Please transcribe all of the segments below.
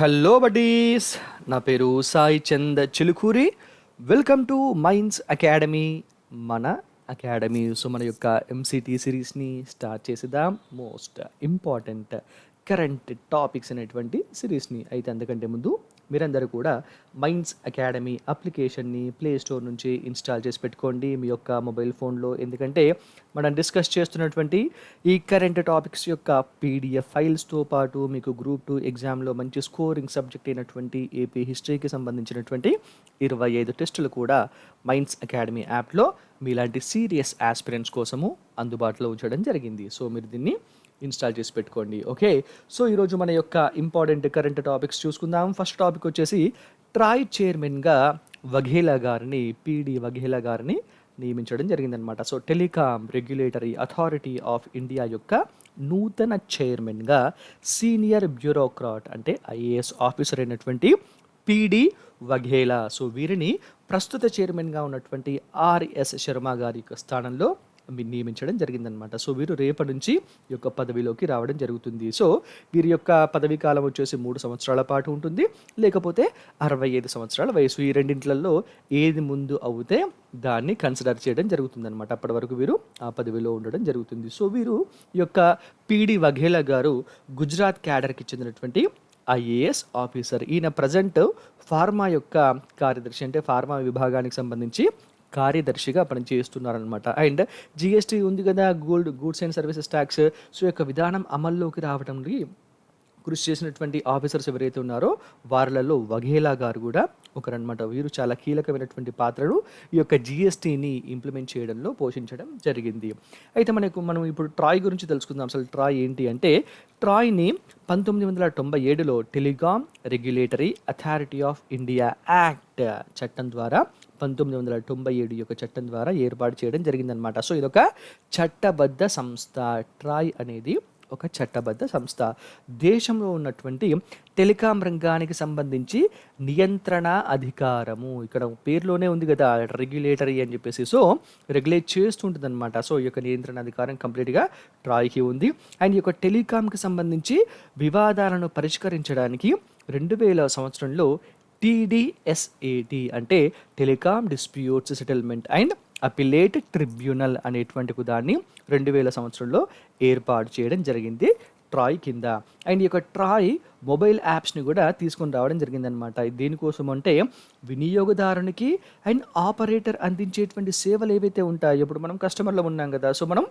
Hello buddies, నా పేరు Sai Chand Chilukuri. Welcome to minds academy, మన అకాడమీ. సో మన యొక్క ఎంసీటీ సిరీస్ని స్టార్ట్ చేసేద్దాం. మోస్ట్ ఇంపార్టెంట్ కరెంట్ టాపిక్స్ అనేటువంటి సిరీస్ని. అయితే అందుకంటే ముందు మీరందరూ కూడా మైండ్స్ అకాడమీ అప్లికేషన్ని ప్లే స్టోర్ నుంచి ఇన్స్టాల్ చేసి పెట్టుకోండి మీ యొక్క మొబైల్ ఫోన్లో. ఎందుకంటే మనం డిస్కస్ చేస్తున్నటువంటి ఈ కరెంట్ టాపిక్స్ యొక్క పీడిఎఫ్ ఫైల్స్తో పాటు మీకు గ్రూప్ 2 ఎగ్జామ్లో మంచి స్కోరింగ్ సబ్జెక్ట్ అయినటువంటి ఏపీ హిస్టరీకి సంబంధించినటువంటి 25 టెస్టులు కూడా మైండ్స్ అకాడమీ యాప్లో మీలాంటి సీరియస్ ఆస్పిరెంట్స్ కోసము అందుబాటులో ఉంచడం జరిగింది. సో మీరు దీన్ని ఇన్స్టాల్ చేసి పెట్టుకోండి. ఓకే, సో ఈరోజు మన యొక్క ఇంపార్టెంట్ కరెంట్ టాపిక్స్ చూసుకుందాం. ఫస్ట్ టాపిక్ వచ్చేసి ట్రాయ్ చైర్మన్గా పీడి వఘేలా గారిని నియమించడం జరిగిందనమాట. So telecom regulatory authority of India యొక్క నూతన చైర్మన్గా సీనియర్ బ్యూరోక్రాట్ అంటే ఐఏఎస్ ఆఫీసర్ అయినటువంటి పీడి వఘేలా. సో వీరిని ప్రస్తుత చైర్మన్గా ఉన్నటువంటి ఆర్ఎస్ శర్మ గారి యొక్క స్థానంలో నియమించడం జరిగిందనమాట. సో వీరు రేపటి నుంచి ఈ యొక్క పదవిలోకి రావడం జరుగుతుంది. సో వీరి యొక్క పదవీ కాలం వచ్చేసి 3 సంవత్సరాల పాటు ఉంటుంది, లేకపోతే 65 సంవత్సరాల వయసు. ఈ రెండింటిలలో ఏది ముందు అవుతే దాన్ని కన్సిడర్ చేయడం జరుగుతుందన్నమాట. అప్పటి వరకు వీరు ఆ పదవిలో ఉండడం జరుగుతుంది. సో వీరు ఈ యొక్క పీడి వఘేలా గారు గుజరాత్ క్యాడర్కి చెందినటువంటి ఐఏఎస్ ఆఫీసర్. ఈయన ప్రజెంట్ ఫార్మా యొక్క కార్యదర్శి, అంటే ఫార్మా విభాగానికి సంబంధించి కార్యదర్శిగా పనిచేస్తున్నారనమాట. అండ్ జిఎస్టీ ఉంది కదా, goods and services tax. So యొక్క విధానం అమల్లోకి రావడానికి కృషి చేసినటువంటి ఆఫీసర్స్ ఎవరైతే ఉన్నారో వారిలలో వఘేలా గారు కూడా ఒకరనమాట. వీరు చాలా కీలకమైనటువంటి పాత్రను ఈ యొక్క జిఎస్టీని ఇంప్లిమెంట్ చేయడంలో పోషించడం జరిగింది. అయితే మనం ఇప్పుడు ట్రాయ్ గురించి తెలుసుకుందాం. అసలు ట్రాయ్ ఏంటి అంటే, ట్రాయ్ని 1997లో telecom regulatory authority of India act చట్టం ద్వారా 1997 యొక్క చట్టం ద్వారా ఏర్పాటు చేయడం జరిగిందనమాట. సో ఇదొక చట్టబద్ధ సంస్థ. ట్రాయ్ అనేది ఒక చట్టబద్ధ సంస్థ. దేశంలో ఉన్నటువంటి టెలికాం రంగానికి సంబంధించి నియంత్రణ అధికారము, ఇక్కడ పేరులోనే ఉంది కదా రెగ్యులేటరీ అని చెప్పేసి, సో రెగ్యులేట్ చేస్తుంటుంది అనమాట. సో ఈ యొక్క నియంత్రణ అధికారం కంప్లీట్గా ట్రాయ్కి ఉంది. అండ్ ఈ యొక్క టెలికాంకి సంబంధించి వివాదాలను పరిష్కరించడానికి 2000 సంవత్సరంలో టీడీఎస్ఏటి అంటే telecom disputes settlement and appellate tribunal అనేటువంటి దాన్ని 2000 సంవత్సరంలో ఏర్పాటు చేయడం జరిగింది ట్రాయ్ కింద. అండ్ ఈ యొక్క ట్రాయ్ మొబైల్ యాప్స్ని కూడా తీసుకొని రావడం జరిగిందనమాట. దీనికోసం అంటే వినియోగదారునికి అండ్ ఆపరేటర్ అందించేటువంటి సేవలు ఏవైతే ఉంటాయో, ఇప్పుడు మనం కస్టమర్లో ఉన్నాం కదా, సో మనం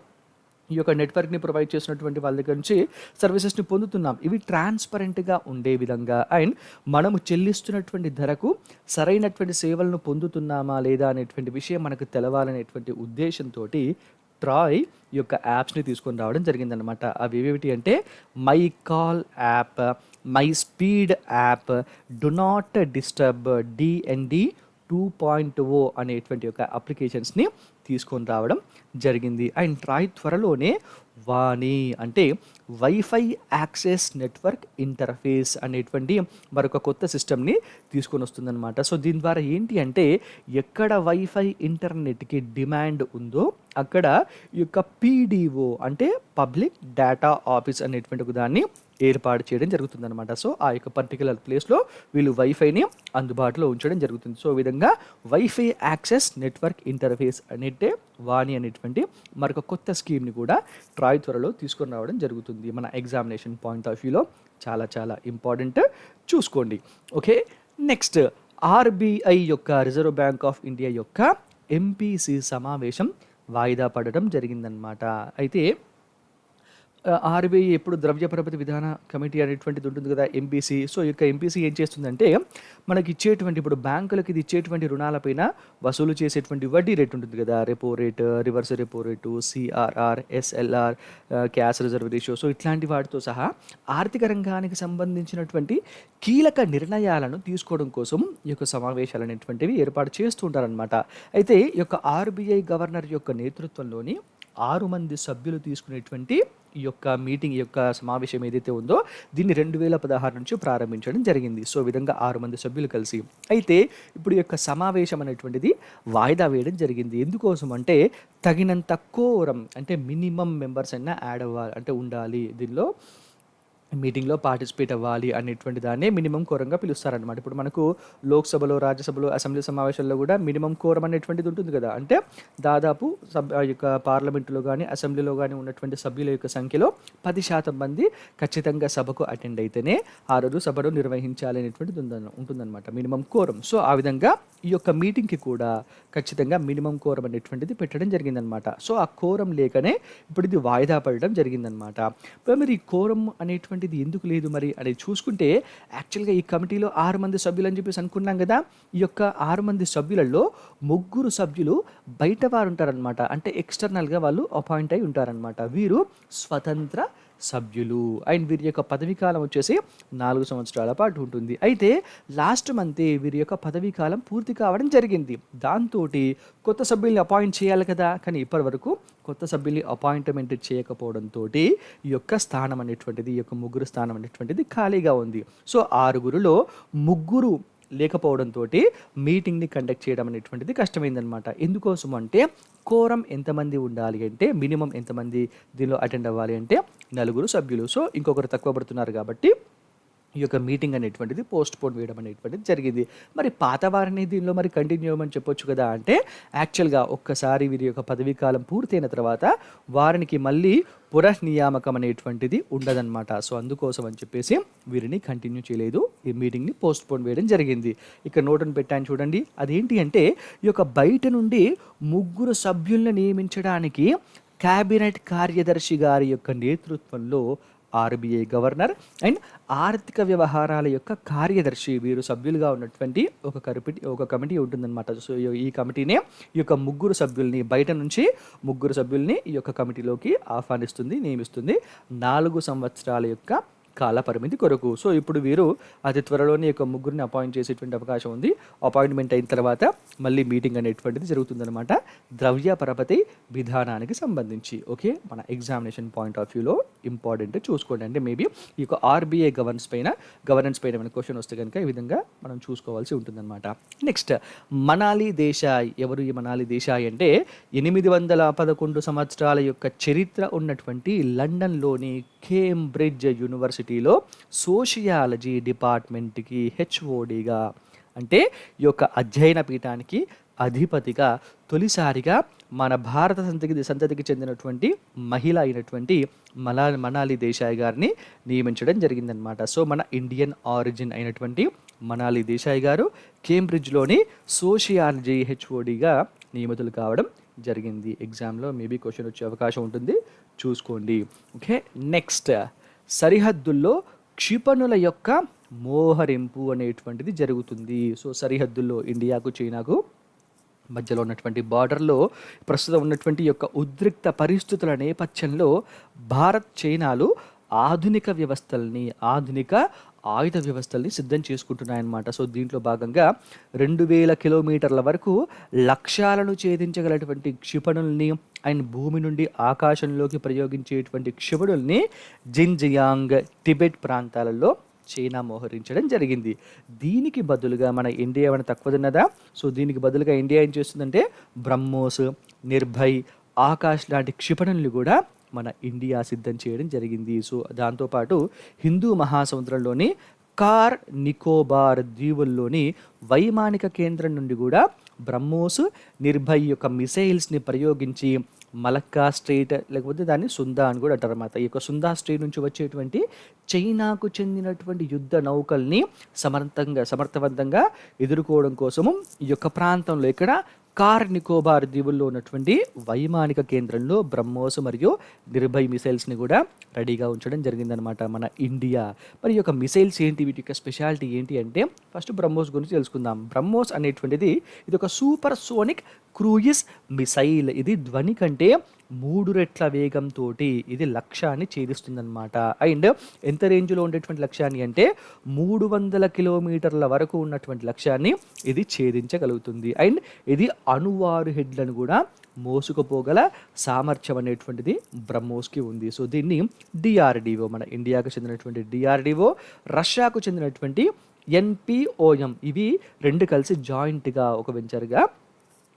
ఈ యొక్క నెట్వర్క్ని ప్రొవైడ్ చేసినటువంటి వాళ్ళ దగ్గర నుంచి సర్వీసెస్ని పొందుతున్నాం. ఇవి ట్రాన్స్పరెంట్గా ఉండే విధంగా అండ్ మనము చెల్లిస్తున్నటువంటి ధరకు సరైనటువంటి సేవలను పొందుతున్నామా లేదా అనేటువంటి విషయం మనకు తెలవాలనేటువంటి ఉద్దేశంతో ట్రాయ్ ఈ యొక్క యాప్స్ని తీసుకొని రావడం జరిగిందనమాట. అవి ఏమిటి అంటే my call app, my speed app, do not disturb, DND 2.0 అనేటువంటి యొక్క అప్లికేషన్స్ని తీసుకొని రావడం జరిగింది. అండ్ ట్రాయ్ త్వరలోనే వాణి అంటే వైఫై యాక్సెస్ నెట్వర్క్ ఇంటర్ఫేస్ అనేటువంటి మరొక కొత్త సిస్టమ్ని తీసుకొని వస్తుందన్నమాట. సో దీని ద్వారా ఏంటి అంటే, ఎక్కడ వైఫై ఇంటర్నెట్కి డిమాండ్ ఉందో అక్కడ ఈ యొక్క పీడిఓ అంటే పబ్లిక్ డేటా ఆఫీస్ అనేటువంటి ఒక దాన్ని ఏర్పాటు చేయడం జరుగుతుందన్నమాట. సో ఆ యొక్క పర్టికులర్ ప్లేస్లో వీళ్ళు వైఫైని అందుబాటులో ఉంచడం జరుగుతుంది. సో ఈ విధంగా వైఫై యాక్సెస్ నెట్వర్క్ ఇంటర్ఫేస్ అనేటే వాణి అనేటువంటి మరొక కొత్త స్కీమ్ని కూడా ట్రాయ్ త్వరలో తీసుకొని రావడం జరుగుతుంది. మన ఎగ్జామినేషన్ పాయింట్ ఆఫ్ వ్యూలో చాలా చాలా ఇంపార్టెంట్, చూసుకోండి. ఓకే, నెక్స్ట్ ఆర్బీఐ యొక్క రిజర్వ్ బ్యాంక్ ఆఫ్ ఇండియా యొక్క ఎంపీసీ సమావేశం వాయిదా పడడం జరిగిందనమాట. అయితే ఆర్బీఐ ఎప్పుడు ద్రవ్య పరపతి విధాన కమిటీ అనేటువంటిది ఉంటుంది కదా, ఎంపీసీ. సో ఈ యొక్క ఎంపీసీ ఏం చేస్తుందంటే, మనకి ఇచ్చేటువంటి ఇప్పుడు బ్యాంకులకి ఇది ఇచ్చేటువంటి రుణాలపైన వసూలు చేసేటువంటి వడ్డీ రేటు ఉంటుంది కదా, repo rate, reverse repo rate, CRR, SLR, cash reserve ratio, so ఇట్లాంటి వాటితో సహా ఆర్థిక రంగానికి సంబంధించినటువంటి కీలక నిర్ణయాలను తీసుకోవడం కోసం ఈ యొక్క సమావేశాలు అనేటువంటివి ఏర్పాటు చేస్తుంటారనమాట. అయితే ఈ యొక్క ఆర్బీఐ గవర్నర్ యొక్క నేతృత్వంలోని 6 మంది సభ్యులు తీసుకునేటువంటి ఈ యొక్క మీటింగ్, ఈ యొక్క సమావేశం ఏదైతే ఉందో దీన్ని 2016 నుంచి ప్రారంభించడం జరిగింది. సో ఈ విధంగా 6 మంది సభ్యులు కలిసి, అయితే ఇప్పుడు ఈ యొక్క సమావేశం అనేటువంటిది వాయిదా వేయడం జరిగింది. ఎందుకోసం అంటే తగినంత కోరం అంటే మినిమం మెంబర్స్ అయినా యాడ్ అవ్వాలి, అంటే ఉండాలి దీనిలో. మీటింగ్‌లో పార్టిసిపేట్ అవ్వాలి అనేటువంటి దాన్నే మినిమమ్ కోరంగా పిలుస్తారనమాట. ఇప్పుడు మనకు లోక్‌సభలో, రాజ్యసభలో, అసెంబ్లీ సమావేశాల్లో గూడా మినిమమ్ కోరం అనేటువంటిది ఉంటుంది గదా! అంటే దాదాపు యొక్క పార్లమెంట్‌లో గాని, అసెంబ్లీలో గాని ఉన్నటువంటి సభ్యుల యొక్క సంఖ్యలో 10% మంది ఖచ్చితంగా సభకు అటెండ్ అయితేనే ఆ రోజు సభను నిర్వహించాలి అనేటువంటిది ఉంటుందనమాట మినిమమ్ కోరం. సో, ఆ విధంగా ఈ యొక్క మీటింగ్‌కి కూడా ఖచ్చితంగా మినిమమ్ కోరం అనేటువంటిది పెట్టడం జరిగిందనమాట. సో, ఆ కోరం లేకనే ఇప్పుడు ఇది వాయిదా పడడం జరిగిందనమాట. మరి ఈ కోరం అనేటువంటిది ఎందుకు లేదు మరి అనేది చూసుకుంటే యాక్చువల్‌గా ఈ కమిటీలో 6 మంది సభ్యులు అని చెప్పేసి అనుకున్నాం కదా! ఈ యొక్క 6 మంది సభ్యులలో ముగ్గురు సభ్యులు బయట వారు ఉంటారనమాట. అంటే ఎక్స్‌టర్నల్‌గా వాళ్ళు అపాయింట్ అయ్యి ఉంటారనమాట. వీరు స్వతంత్ర సభ్యులు. అండ్ వీరి యొక్క పదవీ కాలం వచ్చేసి 4 సంవత్సరాల పాటు ఉంటుంది. అయితే లాస్ట్ మంతే వీరి యొక్క పదవీ కాలం పూర్తి కావడం జరిగింది. దాంతోటి కొత్త సభ్యుల్ని అపాయింట్ చేయాలి కదా! కానీ ఇప్పటివరకు కొత్త సభ్యుల్ని అపాయింట్మెంట్ చేయకపోవడంతోటి ఈ యొక్క స్థానం అనేటువంటిది, ఈ యొక్క ముగ్గురు స్థానం అనేటువంటిది ఖాళీగా ఉంది. సో, ఆరుగురిలో ముగ్గురు లేకపోవడంతోటి మీటింగ్‌ని కండక్ట్ చేయడం అనేటువంటిది కష్టమైందనమాట. ఎందుకోసం అంటే కోరం ఎంతమంది ఉండాలి అంటే మినిమమ్ ఎంతమంది దీనిలో అటెండ్ అవ్వాలి అంటే 4 సభ్యులు. సో, ఇంకొకరు తక్కువ పడుతున్నారు కాబట్టి ఈ యొక్క మీటింగ్ అనేటువంటిది పోస్ట్‌పోన్ వేయడం అనేటువంటిది జరిగింది. మరి పాత వారిని దీనిలో మరి కంటిన్యూ అవ్వమని చెప్పొచ్చు కదా! అంటే యాక్చువల్‌గా ఒక్కసారి వీరి యొక్క పదవీ కాలం పూర్తయిన తర్వాత వారికి మళ్ళీ పునఃనియామకం అనేటువంటిది ఉండదనమాట. సో, అందుకోసం అని చెప్పేసి వీరిని కంటిన్యూ చేయలేదు. ఈ మీటింగ్‌ని పోస్ట్‌పోన్ వేయడం జరిగింది. ఇక్కడ నోటును పెట్టాను చూడండి. అదేంటి అంటే ఈ యొక్క బయట నుండి ముగ్గురు సభ్యులను నియమించడానికి క్యాబినెట్ కార్యదర్శి గారి యొక్క నేతృత్వంలో ఆర్‌బీఐ గవర్నర్ అండ్ ఆర్థిక వ్యవహారాల యొక్క కార్యదర్శి వీరు సభ్యులుగా ఉన్నటువంటి ఒక కమిటీ ఉంటుందన్నమాట. సో, ఈ కమిటీనే ఈ యొక్క ముగ్గురు సభ్యుల్ని బయట నుంచి ముగ్గురు సభ్యుల్ని ఈ యొక్క కమిటీలోకి ఆహ్వానిస్తుంది, నియమిస్తుంది. 4 సంవత్సరాల యొక్క కాల పరిమితి కొరకు. సో, ఇప్పుడు వీరు అతి త్వరలోనే యొక్క ముగ్గురిని అపాయింట్ చేసేటువంటి అవకాశం ఉంది. అపాయింట్మెంట్ అయిన తర్వాత మళ్ళీ మీటింగ్ అనేటువంటిది జరుగుతుందనమాట. ద్రవ్య పరపతి విధానానికి సంబంధించి. ఓకే, మన ఎగ్జామినేషన్ పాయింట్ ఆఫ్ వ్యూలో ఇంపార్టెంట్ చూసుకోండి. అంటే మేబీ ఈ యొక్క ఆర్‌బీఐ గవర్నెన్స్ పైన మన క్వశ్చన్ వస్తే కనుక ఈ విధంగా మనం చూసుకోవాల్సి ఉంటుందన్నమాట. నెక్స్ట్ మనాలి దేశాయ్. ఎవరు ఈ మనాలి దేశాయ్ అంటే 811 సంవత్సరాల యొక్క చరిత్ర ఉన్నటువంటి లండన్‌లోని కేంబ్రిడ్జ్ యూనివర్సిటీలో సోషియాలజీ డిపార్ట్మెంట్‌కి హెచ్ఓడిగా అంటే ఈ యొక్క అధ్యయన పీఠానికి అధిపతిగా తొలిసారిగా మన భారత సంతతికి చెందినటువంటి మహిళ అయినటువంటి మనాలి దేశాయ్ గారిని నియమించడం జరిగిందనమాట. సో, మన ఇండియన్ ఆరిజిన్ అయినటువంటి మనాలి దేశాయ్ గారు కేంబ్రిడ్జ్‌లోని సోషియాలజీ హెచ్ఓడిగా నియమితులు కావడం జరిగింది. ఎగ్జామ్లో మేబీ క్వశ్చన్ వచ్చే అవకాశం ఉంటుంది, చూసుకోండి. ఓకే, నెక్స్ట్ సరిహద్దుల్లో క్షిపణుల యొక్క మోహరింపు అనేటువంటిది జరుగుతుంది. సో, సరిహద్దుల్లో ఇండియాకు చైనాకు మధ్యలో ఉన్నటువంటి బార్డర్లో ప్రస్తుతం ఉన్నటువంటి యొక్క ఉద్రిక్త పరిస్థితుల నేపథ్యంలో భారత్ చైనాలు ఆధునిక ఆయుధ వ్యవస్థల్ని సిద్ధం చేసుకుంటున్నాయన్నమాట. సో, దీంట్లో భాగంగా 2000 కిలోమీటర్ల వరకు లక్ష్యాలను ఛేదించగలటువంటి క్షిపణుల్ని అండ్ భూమి నుండి ఆకాశంలోకి ప్రయోగించేటువంటి క్షిపణుల్ని జిన్జియాంగ్, టిబెట్ ప్రాంతాలలో చైనా మోహరించడం జరిగింది. దీనికి బదులుగా మన ఇండియా ఏమైనా తక్కువదున్నదా? సో, దీనికి బదులుగా ఇండియా ఏం చేస్తుందంటే బ్రహ్మోస్, నిర్భయ్, ఆకాష్ లాంటి క్షిపణుల్ని కూడా మన ఇండియా సిద్ధం చేయడం జరిగింది. సో, దాంతోపాటు హిందూ మహాసముద్రంలోని కార్ నికోబార్ దీవుల్లోని వైమానిక కేంద్రం నుండి కూడా బ్రహ్మోస్, నిర్భయ్ యొక్క మిసైల్స్ని ప్రయోగించి మలక్కా స్ట్రెయిట్ లేకపోతే దాన్ని సుందా అని కూడా అంటారన్నమాట. ఈ యొక్క సుందా స్ట్రెయిట్ నుంచి వచ్చేటువంటి చైనాకు చెందినటువంటి యుద్ధ నౌకల్ని సమర్థవంతంగా ఎదుర్కోవడం కోసము ఈ యొక్క ప్రాంతంలో ఇక్కడ కార్ నికోబార్ దీవుల్లో ఉన్నటువంటి వైమానిక కేంద్రంలో బ్రహ్మోస్ మరియు నిర్భయ్ మిసైల్స్ని కూడా రెడీగా ఉంచడం జరిగిందనమాట మన ఇండియా. మరి ఈ యొక్క మిసైల్స్ ఏంటి, వీటి యొక్క స్పెషాలిటీ ఏంటి అంటే ఫస్ట్ బ్రహ్మోస్ గురించి తెలుసుకుందాం. బ్రహ్మోస్ అనేటువంటిది ఇది ఒక సూపర్ సోనిక్ క్రూయిజ్ మిసైల్. ఇది ధ్వని కంటే 3 రెట్ల వేగంతో ఇది లక్ష్యాన్ని ఛేదిస్తుందన్నమాట. అండ్ ఎంత రేంజ్లో ఉండేటువంటి లక్ష్యాన్ని అంటే 300 కిలోమీటర్ల వరకు ఉన్నటువంటి లక్ష్యాన్ని ఇది ఛేదించగలుగుతుంది. అండ్ ఇది అణువారు హెడ్లను కూడా మోసుకుపోగల సామర్థ్యం అనేటువంటిది బ్రహ్మోస్కి ఉంది. సో, దీన్ని డిఆర్డిఓ, మన ఇండియాకు చెందినటువంటి డిఆర్డిఓ, రష్యాకు చెందినటువంటి ఎన్పిఓఎం, ఇవి రెండు కలిసి జాయింట్గా ఒక వెంచర్గా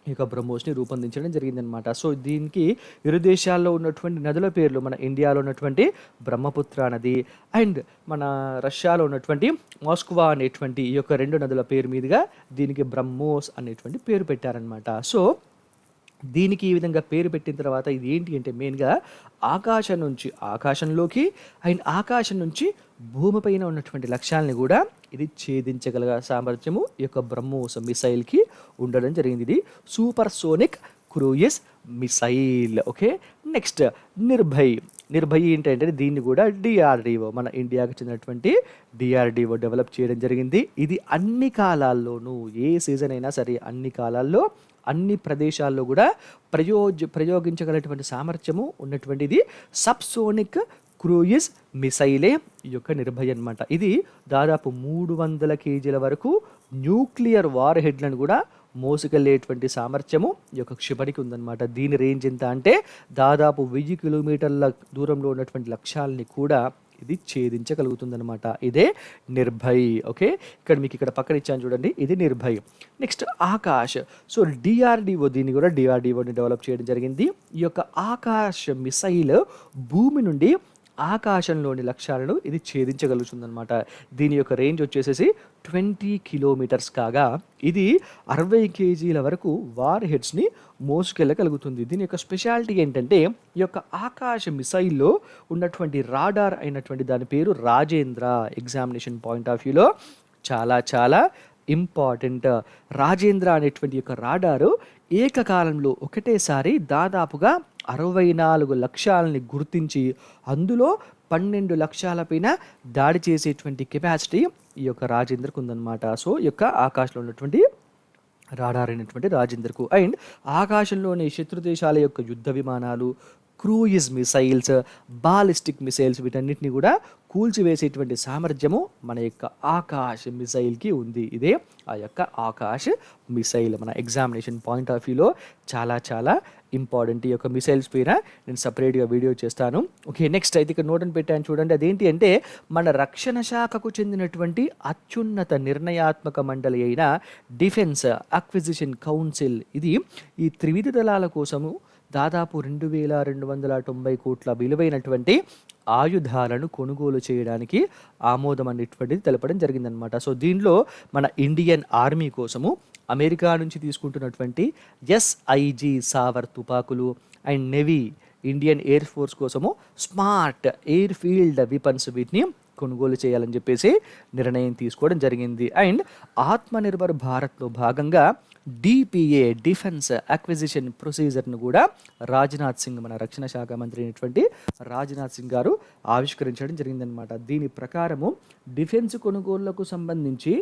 ఈ యొక్క బ్రహ్మోస్ని రూపొందించడం జరిగిందనమాట. సో దీనికి ఇరు దేశాల్లో ఉన్నటువంటి నదుల పేర్లు, మన ఇండియాలో ఉన్నటువంటి బ్రహ్మపుత్ర నది అండ్ మన రష్యాలో ఉన్నటువంటి మాస్క్వా అనేటువంటి ఈ యొక్క 2 నదుల పేరు మీదుగా దీనికి బ్రహ్మోస్ అనేటువంటి పేరు పెట్టారనమాట. సో దీనికి ఈ విధంగా పేరు పెట్టిన తర్వాత ఇది ఏంటి అంటే మెయిన్గా ఆకాశం నుంచి ఆకాశంలోకి అండ్ ఆకాశం నుంచి భూమిపైన ఉన్నటువంటి లక్ష్యాలని కూడా ఇది ఛేదించగల సామర్థ్యము ఈ యొక్క బ్రహ్మోస్ మిసైల్కి ఉండడం జరిగింది. ఇది super sonic cruise missile. Okay, next Nirbhay ఏంటంటే దీన్ని కూడా డిఆర్డిఓ, మన ఇండియాకి చెందినటువంటి డిఆర్డిఓ డెవలప్ చేయడం జరిగింది. ఇది అన్ని కాలాల్లోనూ, ఏ సీజన్ అయినా సరే అన్ని కాలాల్లో అన్ని ప్రదేశాల్లో కూడా ప్రయోగించగలటువంటి సామర్థ్యము ఉన్నటువంటిది సబ్సోనిక్ క్రూయిజ్ మిసైలే ఈ యొక్క నిర్భయ్ అనమాట. ఇది దాదాపు 300 కేజీల వరకు న్యూక్లియర్ వార్ హెడ్లను కూడా మోసుకెళ్ళేటువంటి సామర్థ్యము ఈ యొక్క క్షిపణికి ఉందన్నమాట. దీని రేంజ్ ఎంత అంటే దాదాపు 1000 కిలోమీటర్ల దూరంలో ఉన్నటువంటి లక్ష్యాలని కూడా ఇది ఛేదించగలుగుతుందనమాట. ఇదే నిర్భయ్. ఓకే, ఇక్కడ పక్కన ఇచ్చాను చూడండి, ఇది Nirbhay. Next Akash. So DRDO, దీన్ని కూడా డిఆర్డిఓని డెవలప్ చేయడం జరిగింది. ఈ యొక్క ఆకాశ్ మిసైల్ భూమి నుండి ఆకాశంలోని లక్ష్యాలను ఇది ఛేదించగలుగుతుందన్నమాట. దీని యొక్క రేంజ్ వచ్చేసేసి 20 కిలోమీటర్స్ కాగా ఇది 60 కేజీల వరకు వార్ హెడ్స్ని మోసుకెళ్ళగలుగుతుంది. దీని యొక్క స్పెషాలిటీ ఏంటంటే ఈ యొక్క ఆకాశ మిసైల్లో ఉన్నటువంటి రాడార్ అయినటువంటి దాని పేరు రాజేంద్ర. ఎగ్జామినేషన్ పాయింట్ ఆఫ్ వ్యూలో చాలా చాలా ఇంపార్టెంట్. రాజేంద్ర అనేటువంటి యొక్క రాడారు ఏకకాలంలో ఒకటేసారి దాదాపుగా 64 లక్ష్యాలని గుర్తించి అందులో 12 లక్ష్యాల పైన దాడి చేసేటువంటి కెపాసిటీ ఈ యొక్క రాజేంద్రకు ఉందన్నమాట. సో ఈ యొక్క ఆకాశంలో ఉన్నటువంటి రాడార్ అయినటువంటి రాజేంద్రకు అండ్ ఆకాశంలోని శత్రు దేశాల యొక్క యుద్ధ విమానాలు, క్రూయిజ్ మిసైల్స్, బాలిస్టిక్ మిసైల్స్ వీటన్నిటిని కూడా కూల్చివేసేటువంటి సామర్థ్యము మన యొక్క ఆకాశ్ మిసైల్కి ఉంది. ఇదే ఆ యొక్క ఆకాశ్ మిసైల్. మన ఎగ్జామినేషన్ పాయింట్ ఆఫ్ వ్యూలో చాలా చాలా ఇంపార్టెంట్. ఈ యొక్క మిసైల్స్ పైన నేను సపరేట్గా వీడియో చేస్తాను. ఓకే, నెక్స్ట్ అయితే ఇక్కడ నోట్ అని పెట్టాను చూడండి. అదేంటి అంటే మన రక్షణ శాఖకు చెందినటువంటి అత్యున్నత నిర్ణయాత్మక మండలి అయిన డిఫెన్స్ అక్విజిషన్ కౌన్సిల్ ఇది ఈ త్రివిధ దళాల కోసము దాదాపు 2290 కోట్ల విలువైనటువంటి ఆయుధాలను కొనుగోలు చేయడానికి ఆమోదం అనేటువంటిది తెలపడం జరిగిందనమాట. సో దీనిలో మన ఇండియన్ ఆర్మీ కోసము అమెరికా నుంచి తీసుకుంటున్నటువంటి SIG సావర్ తుపాకులు and navy, Indian air force కోసము స్మార్ట్ ఎయిర్ ఫీల్డ్ వెపన్స్ వీటిని కొనుగోలు చేయాలని చెప్పేసి నిర్ణయం తీసుకోవడం జరిగింది. అండ్ ఆత్మనిర్భర్ భారత్లో భాగంగా DPA డిఫెన్స్ అక్విజిషన్ ప్రొసీజర్ను కూడా రాజ్నాథ్ సింగ్, మన రక్షణ శాఖ మంత్రి అయినటువంటి రాజ్నాథ్ సింగ్ గారు ఆవిష్కరించడం జరిగిందనమాట. దీని ప్రకారము డిఫెన్స్ కొనుగోళ్లకు సంబంధించి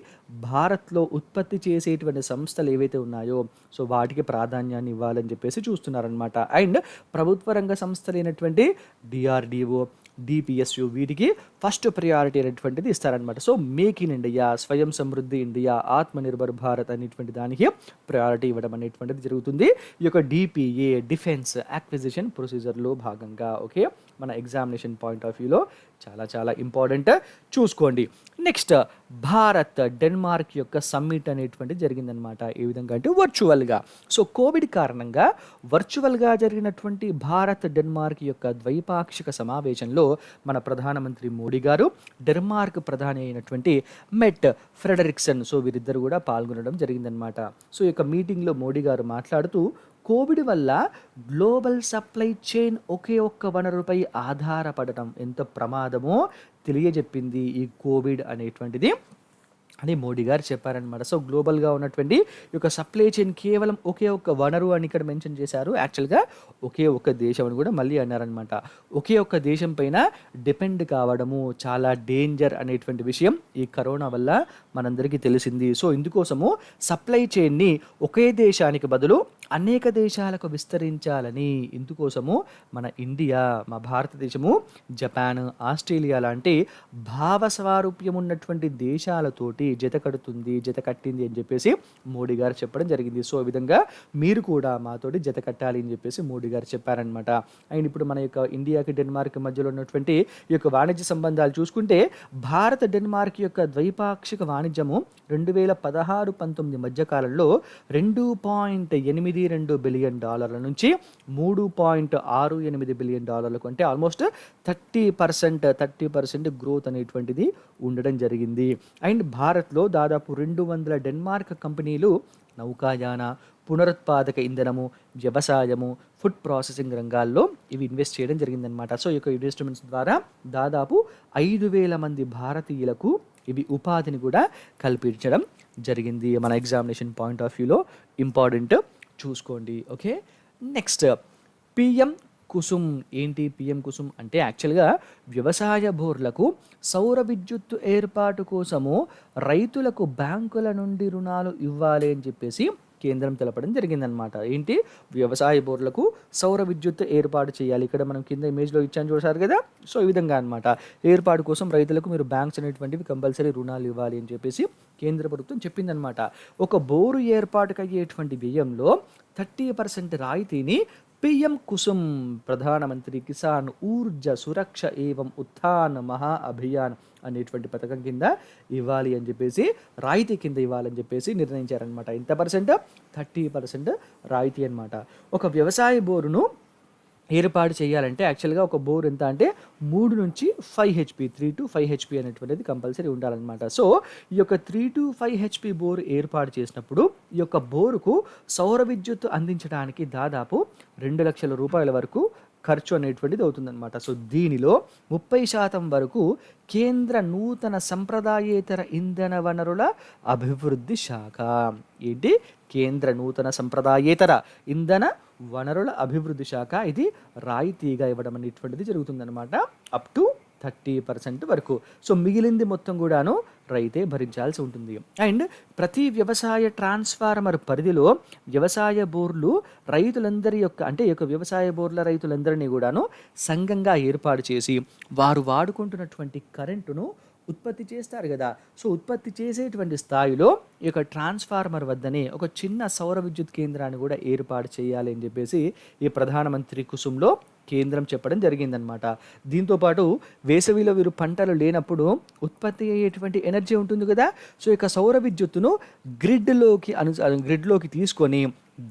భారత్లో ఉత్పత్తి చేసేటువంటి సంస్థలు ఏవైతే ఉన్నాయో సో వాటికి ప్రాధాన్యాన్ని ఇవ్వాలని చెప్పేసి చూస్తున్నారనమాట. అండ్ ప్రభుత్వ రంగ సంస్థలైనటువంటి DRDO, DPSU వీటికి ఫస్ట్ ప్రయారిటీ అనేటువంటిది ఇస్తారనమాట. సో మేక్ ఇన్ ఇండియా, స్వయం సమృద్ధి ఇండియా, ఆత్మనిర్భర్ భారత్ అనేటువంటి దానికి ప్రయారిటీ ఇవ్వడం అనేటువంటిది జరుగుతుంది ఈ యొక్క DPA డిఫెన్స్ అక్విజిషన్ ప్రొసీజర్లో భాగంగా. ఓకే, మన ఎగ్జామినేషన్ పాయింట్ ఆఫ్ వ్యూలో చాలా చాలా ఇంపార్టెంట్, చూసుకోండి. నెక్స్ట్ భారత్ డెన్మార్క్ యొక్క సమ్మిట్ అనేటువంటిది జరిగిందనమాట. ఏ విధంగా అంటే వర్చువల్గా. సో కోవిడ్ కారణంగా వర్చువల్గా జరిగినటువంటి భారత్ డెన్మార్క్ యొక్క ద్వైపాక్షిక సమావేశంలో మన ప్రధానమంత్రి మోడీ గారు, డెన్మార్క్ ప్రధాని అయినటువంటి మెట్ ఫ్రెడరిక్సన్, సో వీరిద్దరు కూడా పాల్గొనడం జరిగిందనమాట. సో ఈ యొక్క మీటింగ్లో మోడీ గారు మాట్లాడుతూ కోవిడ్ వల్ల గ్లోబల్ సప్లై చైన్ ఒకే ఒక్క వనరుపై ఆధారపడటం ఎంత ప్రమాదమో తెలియజెప్పింది ఈ కోవిడ్ అనేటువంటిది అని మోడీ గారు చెప్పారనమాట. సో గ్లోబల్గా ఉన్నటువంటి ఈ యొక్క సప్లై చైన్ కేవలం ఒకే ఒక్క వనరు అని ఇక్కడ మెన్షన్ చేశారు. యాక్చువల్గా ఒకే ఒక్క దేశం అని కూడా మళ్ళీ అన్నారనమాట. ఒకే ఒక్క దేశం పైన డిపెండ్ కావడము చాలా డేంజర్ అనేటువంటి విషయం ఈ కరోనా వల్ల మనందరికీ తెలిసింది. సో ఇందుకోసము సప్లై చైన్ని ఒకే దేశానికి బదులు అనేక దేశాలకు విస్తరించాలని. ఇందుకోసము మన ఇండియా, మా భారతదేశము జపాన్, ఆస్ట్రేలియా లాంటి భావ స్వారూప్యం ఉన్నటువంటి దేశాలతోటి జత కట్టింది అని చెప్పేసి మోడీ గారు చెప్పడం జరిగింది. సో ఈ విధంగా మీరు కూడా మాతోటి జత కట్టాలి అని చెప్పేసి మోడీ గారు చెప్పారనమాట. అండ్ ఇప్పుడు మన యొక్క ఇండియాకి డెన్మార్క్ మధ్యలో ఉన్నటువంటి ఈ యొక్క వాణిజ్య సంబంధాలు చూసుకుంటే భారత డెన్మార్క్ యొక్క ద్వైపాక్షిక వాణిజ్యము 2016-19 మధ్య కాలంలో $2.82 బిలియన్ నుంచి $3.68 బిలియన్ అంటే ఆల్మోస్ట్ 30% గ్రోత్ అనేటువంటిది ఉండడం జరిగింది. అండ్ భారత్లో దాదాపు 200 డెన్మార్క్ కంపెనీలు నౌకాయాన, పునరుత్పాదక ఇంధనము, వ్యవసాయము, ఫుడ్ ప్రాసెసింగ్ రంగాల్లో ఇవి ఇన్వెస్ట్ చేయడం జరిగిందనమాట. సో ఈ యొక్క ఇన్వెస్ట్మెంట్స్ ద్వారా దాదాపు 5,000 మంది భారతీయులకు ఇవి ఉపాధిని కూడా కల్పించడం జరిగింది. మన ఎగ్జామినేషన్ పాయింట్ ఆఫ్ వ్యూలో ఇంపార్టెంట్, చూసుకోండి. Okay, next PM Kusum. ఏంటి పిఎం కుసుమ్ అంటే యాక్చువల్గా వ్యవసాయ బోర్లకు సౌర విద్యుత్తు ఏర్పాటు కోసము రైతులకు బ్యాంకుల నుండి రుణాలు ఇవ్వాలి అని చెప్పేసి కేంద్రం తెలపడం జరిగిందనమాట. ఏంటి, వ్యవసాయ బోర్లకు సౌర విద్యుత్ ఏర్పాటు చేయాలి. ఇక్కడ మనం కింద ఇమేజ్లో ఇచ్చాను చూసారు కదా. సో ఈ విధంగా అనమాట, ఏర్పాటు కోసం రైతులకు మీరు బ్యాంక్స్ అనేటువంటివి కంపల్సరీ రుణాలు ఇవ్వాలి అని చెప్పేసి కేంద్ర ప్రభుత్వం చెప్పిందనమాట. ఒక బోరు ఏర్పాటుకు అయ్యేటువంటి వ్యయంలో 30% రాయితీని పిఎం కుసుమ్, ప్రధానమంత్రి కిసాన్ ఊర్జ సురక్ష ఏవం ఉత్థాన్ మహా అభియాన్ అనేటువంటి పథకం కింద ఇవ్వాలి అని చెప్పేసి, రాయితీ కింద ఇవ్వాలని చెప్పేసి నిర్ణయించారనమాట. ఎంత పర్సెంట్? 30% రాయితీ అనమాట. ఒక వ్యవసాయ బోరును ఏర్పాటు చేయాలంటే యాక్చువల్గా ఒక బోర్ ఎంత అంటే 3 నుంచి 5 HP, 3 to 5 HP అనేటువంటిది కంపల్సరీ ఉండాలన్నమాట. సో ఈ యొక్క 3 to 5 HP బోర్ ఏర్పాటు చేసినప్పుడు ఈ యొక్క బోరుకు సౌర విద్యుత్ అందించడానికి దాదాపు 2 లక్షల రూపాయల వరకు ఖర్చు అనేటువంటిది అవుతుందన్నమాట. సో దీనిలో 30% వరకు కేంద్ర నూతన సంప్రదాయేతర ఇంధన వనరుల అభివృద్ధి శాఖ. ఏంటి, కేంద్ర నూతన సంప్రదాయేతర ఇంధన వనరుల అభివృద్ధి శాఖ ఇది రాయితీగా ఇవ్వడం అనేటువంటిది జరుగుతుందన్నమాట, అప్ టు 30% వరకు. సో మిగిలింది మొత్తం కూడాను రైతే భరించాల్సి ఉంటుంది. అండ్ ప్రతి వ్యవసాయ ట్రాన్స్ఫార్మర్ పరిధిలో వ్యవసాయ బోర్లు రైతులందరి యొక్క అంటే ఈ యొక్క వ్యవసాయ బోర్ల రైతులందరినీ కూడాను సంఘంగా ఏర్పాటు చేసి వారు వాడుకుంటున్నటువంటి కరెంటును ఉత్పత్తి చేస్తారు కదా. సో ఉత్పత్తి చేసేటువంటి స్థాయిలో ఈ యొక్క ట్రాన్స్ఫార్మర్ వద్దనే ఒక చిన్న సౌర విద్యుత్ కేంద్రాన్ని కూడా ఏర్పాటు చేయాలి అని చెప్పేసి ఈ ప్రధానమంత్రి కుసుమ్లో కేంద్రం చెప్పడం జరిగిందనమాట. దీంతోపాటు వేసవిలో వీరు పంటలు లేనప్పుడు ఉత్పత్తి అయ్యేటువంటి ఎనర్జీ ఉంటుంది కదా. సో ఇక సౌర విద్యుత్తును గ్రిడ్లోకి తీసుకొని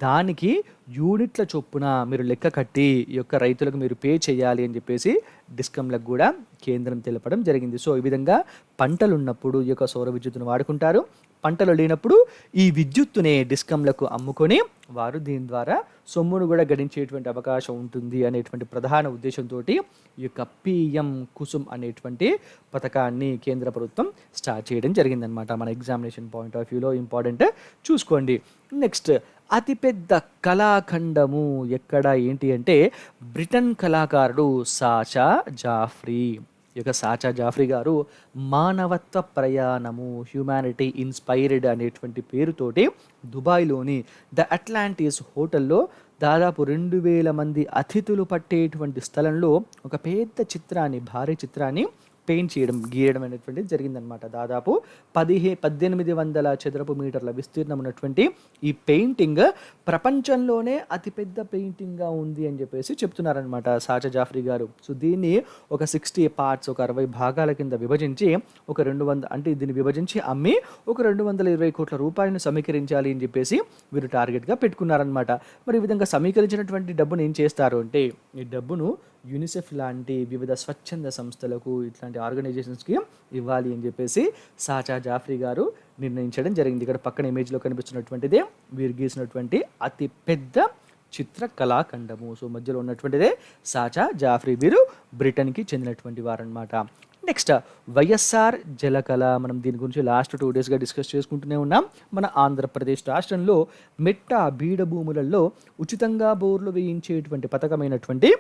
దానికి యూనిట్ల చొప్పున మీరు లెక్క కట్టి ఈ యొక్క రైతులకు మీరు పే చేయాలి అని చెప్పేసి డిస్కంలకు కూడా కేంద్రం తెలపడం జరిగింది. సో ఈ విధంగా పంటలు ఉన్నప్పుడు ఈ యొక్క సౌర విద్యుత్తును వాడుకుంటారు, పంటలు లేనప్పుడు ఈ విద్యుత్తునే డిస్కంలకు అమ్ముకొని వారు దీని ద్వారా సొమ్మును కూడా గడించేటువంటి అవకాశం ఉంటుంది అనేటువంటి ప్రధాన ఉద్దేశంతో ఈ యొక్క పిఎం కుసుమ్ అనేటువంటి పథకాన్ని కేంద్ర ప్రభుత్వం స్టార్ట్ చేయడం జరిగిందనమాట. మన ఎగ్జామినేషన్ పాయింట్ ఆఫ్ వ్యూలో ఇంపార్టెంట్, చూసుకోండి. నెక్స్ట్ అతిపెద్ద కళాఖండము ఎక్కడ ఏంటి అంటే బ్రిటన్ కళాకారుడు సాచా జాఫ్రీ. ఈ యొక్క సాచా జాఫ్రీ గారు మానవత్వ ప్రయాణము, హ్యూమానిటీ ఇన్స్పైర్డ్ అనేటువంటి పేరుతోటి దుబాయ్లోని ద అట్లాంటిస్ హోటల్లో దాదాపు 2,000 మంది అతిథులు పట్టేటువంటి స్థలంలో ఒక పెద్ద చిత్రాన్ని, భారీ చిత్రాన్ని పెయింట్ చేయడం, గీయడం అనేటువంటిది జరిగిందనమాట. దాదాపు 1800 చదరపు మీటర్ల విస్తీర్ణం ఉన్నటువంటి ఈ పెయింటింగ్ ప్రపంచంలోనే అతిపెద్ద పెయింటింగ్గా ఉంది అని చెప్పేసి చెప్తున్నారనమాట సాచా జాఫ్రీ గారు. సో దీన్ని ఒక 60 పార్ట్స్, ఒక 60 భాగాల కింద విభజించి ఒక 200 అంటే దీన్ని విభజించి అమ్మి ఒక 220 కోట్ల రూపాయలను సమీకరించాలి అని చెప్పేసి వీరు టార్గెట్గా పెట్టుకున్నారనమాట. మరి ఈ విధంగా సమీకరించినటువంటి డబ్బును ఏం చేస్తారు అంటే ఈ డబ్బును యూనిసెఫ్ లాంటి వివిధ స్వచ్ఛంద సంస్థలకు, ఇట్లాంటి ఆర్గనైజేషన్స్కి ఇవ్వాలి అని చెప్పేసి సాచా జాఫ్రీ గారు నిర్ణయించడం జరిగింది. ఇక్కడ పక్కన ఇమేజ్లో కనిపిస్తున్నటువంటిదే వీరు గీసినటువంటి అతి పెద్ద చిత్ర కళాఖండము. సో మధ్యలో ఉన్నటువంటిదే సాచా జాఫ్రీ, వీరు బ్రిటన్కి చెందినటువంటి వారనమాట. నెక్స్ట్ వైఎస్ఆర్ జలకళ. మనం దీని గురించి లాస్ట్ 2 డేస్గా డిస్కస్ చేసుకుంటూనే ఉన్నాం. మన ఆంధ్రప్రదేశ్ రాష్ట్రంలో మెట్ట బీడ భూములలో ఉచితంగా బోర్లు వేయించేటువంటి పథకమైనటువంటి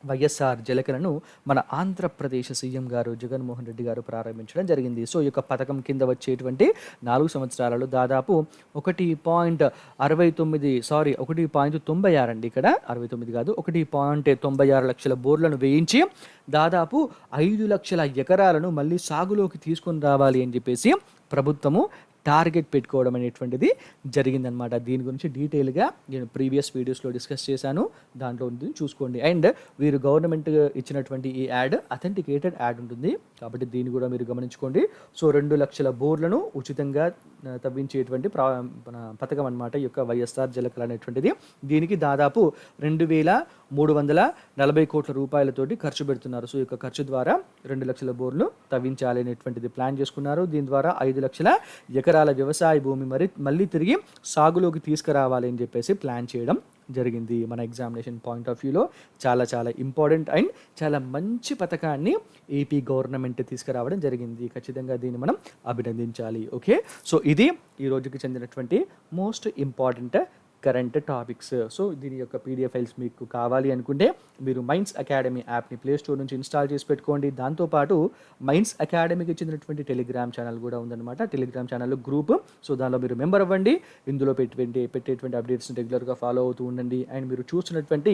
వైఎస్ఆర్ జలకలను మన ఆంధ్రప్రదేశ్ సీఎం గారు జగన్మోహన్ రెడ్డి గారు ప్రారంభించడం జరిగింది. సో ఈ యొక్క పథకం కింద వచ్చేటువంటి 4 సంవత్సరాలలో దాదాపు 1.96 అండి, ఇక్కడ 69 కాదు, 1.96 లక్షల బోర్లను వేయించి దాదాపు 5 లక్షల ఎకరాలను మళ్ళీ సాగులోకి తీసుకొని రావాలి అని చెప్పేసి ప్రభుత్వము టార్గెట్ పెట్టుకోవడం అనేటువంటిది జరిగిందనమాట. దీని గురించి డీటెయిల్గా నేను ప్రీవియస్ వీడియోస్లో డిస్కస్ చేశాను, దాంట్లో ఉంది చూసుకోండి. అండ్ వీరు గవర్నమెంట్ ఇచ్చినటువంటి ఈ యాడ్ అథెంటికేటెడ్ యాడ్ ఉంటుంది కాబట్టి దీన్ని కూడా మీరు గమనించుకోండి. సో 2 లక్షల బోర్లను ఉచితంగా తవ్వించేటువంటి మన పథకం అనమాట ఈ యొక్క వైఎస్ఆర్ జలకళ అనేటువంటిది. దీనికి దాదాపు 2,340 కోట్ల రూపాయలతోటి ఖర్చు పెడుతున్నారు. సో ఈ యొక్క ఖర్చు ద్వారా 2 లక్షల బోర్లు తవ్వించాలి అనేటువంటిది ప్లాన్ చేసుకున్నారు. దీని ద్వారా 5 లక్షల ఎకరాల వ్యవసాయ భూమి మళ్ళీ తిరిగి సాగులోకి తీసుకురావాలి అని చెప్పేసి ప్లాన్ చేయడం జరిగింది. మన ఎగ్జామినేషన్ పాయింట్ ఆఫ్ వ్యూలో చాలా చాలా ఇంపార్టెంట్ అండ్ చాలా మంచి పథకాన్ని ఏపీ గవర్నమెంట్ తీసుకురావడం జరిగింది. ఖచ్చితంగా దీన్ని మనం అభినందించాలి. ఓకే, సో ఇది ఈ రోజుకి చెందినటువంటి most important current topics. So దీని యొక్క పీడిఎఫ్ ఫైల్స్ మీకు కావాలి అనుకుంటే మీరు మైండ్స్ అకాడమీ యాప్ని ప్లే స్టోర్ నుంచి ఇన్స్టాల్ చేసి పెట్టుకోండి. దాంతోపాటు మైండ్స్ అకాడమీకి చెందినటువంటి టెలిగ్రామ్ ఛానల్ కూడా ఉందన్నమాట. టెలిగ్రామ్ ఛానల్ గ్రూప్, సో దానిలో మీరు మెంబర్ అవ్వండి. ఇందులో పెట్టేటువంటి అప్డేట్స్ని రెగ్యులర్గా ఫాలో అవుతూ ఉండండి. అండ్ మీరు చూస్తున్నటువంటి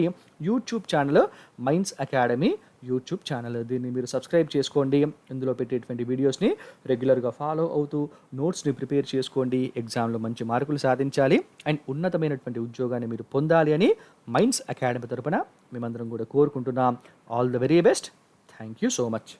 YouTube channel minds academy YouTube channel, దీన్ని మీరు సబ్స్క్రైబ్ చేసుకోండి. ఇందులో పెట్టేటువంటి వీడియోస్ని రెగ్యులర్గా ఫాలో అవుతూ నోట్స్ని ప్రిపేర్ చేసుకోండి. ఎగ్జామ్లో మంచి మార్కులు సాధించాలి అండ్ ఉన్నతమైనటువంటి ఉద్యోగాన్ని మీరు పొందాలి అని మైండ్స్ అకాడమీ తరపున మేమందరం కూడా కోరుకుంటున్నాం. All the very best. Thank you so much.